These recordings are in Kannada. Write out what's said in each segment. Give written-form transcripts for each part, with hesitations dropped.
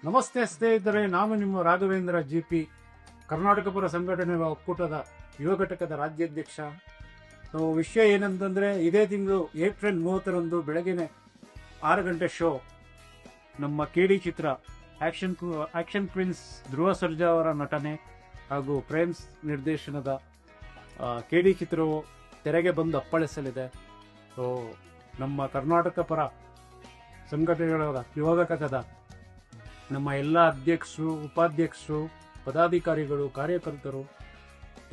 ನಮಸ್ತೆ ಸ್ನೇಹಿತರೆ, ನಾನು ನಿಮ್ಮ ರಾಘವೇಂದ್ರ ಜಿಪಿ, ಕರ್ನಾಟಕ ಪರ ಸಂಘಟನೆಗಳ ಒಕ್ಕೂಟದ ಯುವ ಘಟಕದ ರಾಜ್ಯಾಧ್ಯಕ್ಷ. ವಿಷಯ ಏನಂತಂದರೆ, ಇದೇ ತಿಂಗಳು ಏಪ್ರಿಲ್ 30ರಂದು ಬೆಳಗಿನ 6 ಗಂಟೆ ಶೋ ನಮ್ಮ KD ಚಿತ್ರ ಆಕ್ಷನ್ ಪ್ರಿನ್ಸ್ ಧ್ರುವ ಸರ್ಜಾ ಅವರ ನಟನೆ ಹಾಗೂ ಪ್ರೇಮ್ಸ್ ನಿರ್ದೇಶನದ KD ಚಿತ್ರವು ತೆರೆಗೆ ಬಂದು ಅಪ್ಪಳಿಸಲಿದೆ. ಸೊ ನಮ್ಮ ಕರ್ನಾಟಕ ಪರ ಸಂಘಟನೆಗಳ ಯುವ ಘಟಕದ ನಮ್ಮ ಎಲ್ಲ ಅಧ್ಯಕ್ಷರು, ಉಪಾಧ್ಯಕ್ಷರು, ಪದಾಧಿಕಾರಿಗಳು, ಕಾರ್ಯಕರ್ತರು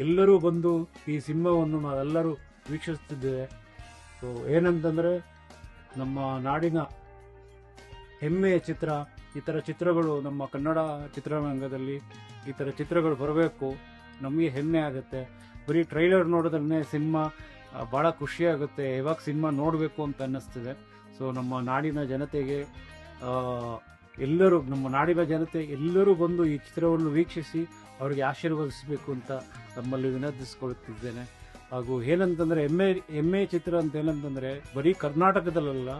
ಎಲ್ಲರೂ ಬಂದು ಈ ಸಿನಿಮಾವನ್ನು ನಾವೆಲ್ಲರೂ ವೀಕ್ಷಿಸುತ್ತಿದ್ದೇವೆ. ಸೊ ಏನಂತಂದರೆ, ನಮ್ಮ ನಾಡಿನ ಹೆಮ್ಮೆಯ ಚಿತ್ರ, ಈ ಥರ ಚಿತ್ರಗಳು ನಮ್ಮ ಕನ್ನಡ ಚಿತ್ರರಂಗದಲ್ಲಿ ಈ ಥರ ಚಿತ್ರಗಳು ಬರಬೇಕು, ನಮಗೆ ಹೆಮ್ಮೆ ಆಗುತ್ತೆ. ಬರೀ ಟ್ರೈಲರ್ ನೋಡೋದನ್ನೇ ಸಿನಿಮಾ ಭಾಳ ಖುಷಿಯಾಗುತ್ತೆ, ಇವಾಗ ಸಿನಿಮಾ ನೋಡಬೇಕು ಅಂತ ಅನ್ನಿಸ್ತಿದೆ. ಸೊ ನಮ್ಮ ನಾಡಿನ ಜನತೆಗೆ ಎಲ್ಲರೂ, ನಮ್ಮ ನಾಡಿನ ಜನತೆ ಎಲ್ಲರೂ ಬಂದು ಈ ಚಿತ್ರವನ್ನು ವೀಕ್ಷಿಸಿ ಅವರಿಗೆ ಆಶೀರ್ವದಿಸಬೇಕು ಅಂತ ತಮ್ಮಲ್ಲಿ ವಿನಂತಿಸಿಕೊಳ್ಳುತ್ತಿದ್ದೇನೆ. ಹಾಗೂ ಏನಂತಂದರೆ, ಹೆಮ್ಮೆ ಚಿತ್ರ ಅಂತ ಏನಂತಂದರೆ, ಬರೀ ಕರ್ನಾಟಕದಲ್ಲ,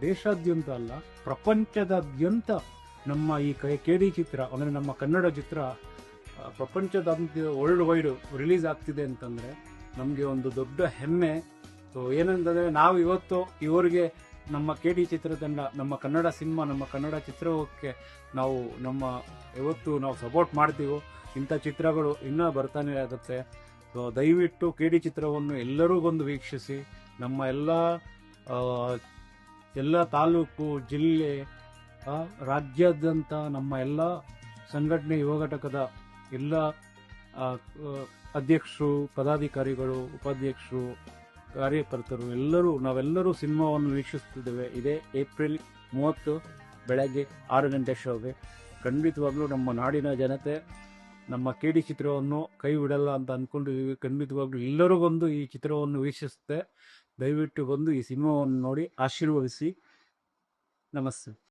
ದೇಶಾದ್ಯಂತ ಅಲ್ಲ, ಪ್ರಪಂಚದಾದ್ಯಂತ ನಮ್ಮ ಈ KD ಚಿತ್ರ ಅಂದರೆ ನಮ್ಮ ಕನ್ನಡ ಚಿತ್ರ ಪ್ರಪಂಚದಾದ್ಯಂತ ವರ್ಲ್ಡ್ ವೈಡ್ ರಿಲೀಸ್ ಆಗ್ತಿದೆ ಅಂತಂದರೆ ನಮಗೆ ಒಂದು ದೊಡ್ಡ ಹೆಮ್ಮೆ. ಸೊ ಏನಂತಂದರೆ, ನಾವು ಇವತ್ತು ಇವರಿಗೆ ನಮ್ಮ KD ಚಿತ್ರತಂಡ, ನಮ್ಮ ಕನ್ನಡ ಸಿನಿಮಾ, ನಮ್ಮ ಕನ್ನಡ ಚಿತ್ರಕ್ಕೆ ನಾವು ಇವತ್ತು ನಾವು ಸಪೋರ್ಟ್ ಮಾಡ್ತೀವೋ, ಇಂಥ ಚಿತ್ರಗಳು ಇನ್ನೂ ಬರ್ತಾನೆ ಆಗುತ್ತೆ. ಸೊ ದಯವಿಟ್ಟು KD ಚಿತ್ರವನ್ನು ಎಲ್ಲರೂ ಬಂದು ವೀಕ್ಷಿಸಿ. ನಮ್ಮ ಎಲ್ಲ ತಾಲೂಕು, ಜಿಲ್ಲೆ, ರಾಜ್ಯಾದ್ಯಂತ ನಮ್ಮ ಎಲ್ಲ ಸಂಘಟನೆ, ಯುವ ಘಟಕದ ಎಲ್ಲ ಅಧ್ಯಕ್ಷರು, ಪದಾಧಿಕಾರಿಗಳು, ಉಪಾಧ್ಯಕ್ಷರು, ಕಾರ್ಯಕರ್ತರು ನಾವೆಲ್ಲರೂ ಸಿನಿಮಾವನ್ನು ವೀಕ್ಷಿಸುತ್ತಿದ್ದೇವೆ. ಇದೇ ಏಪ್ರಿಲ್ 30 ಬೆಳಗ್ಗೆ 6 ಗಂಟೆ ಶೋಗೆ. ಖಂಡಿತವಾಗ್ಲೂ ನಮ್ಮ ನಾಡಿನ ಜನತೆ ನಮ್ಮ KD ಚಿತ್ರವನ್ನು ಕೈ ಬಿಡಲ್ಲ ಅಂತ ಅಂದ್ಕೊಂಡಿದ್ದೀವಿ. ಖಂಡಿತವಾಗ್ಲೂ ಎಲ್ಲರೂ ಬಂದು ಈ ಚಿತ್ರವನ್ನು ವೀಕ್ಷಿಸುತ್ತೆ. ದಯವಿಟ್ಟು ಬಂದು ಈ ಸಿನಿಮಾವನ್ನು ನೋಡಿ ಆಶೀರ್ವದಿಸಿ. ನಮಸ್ತೆ.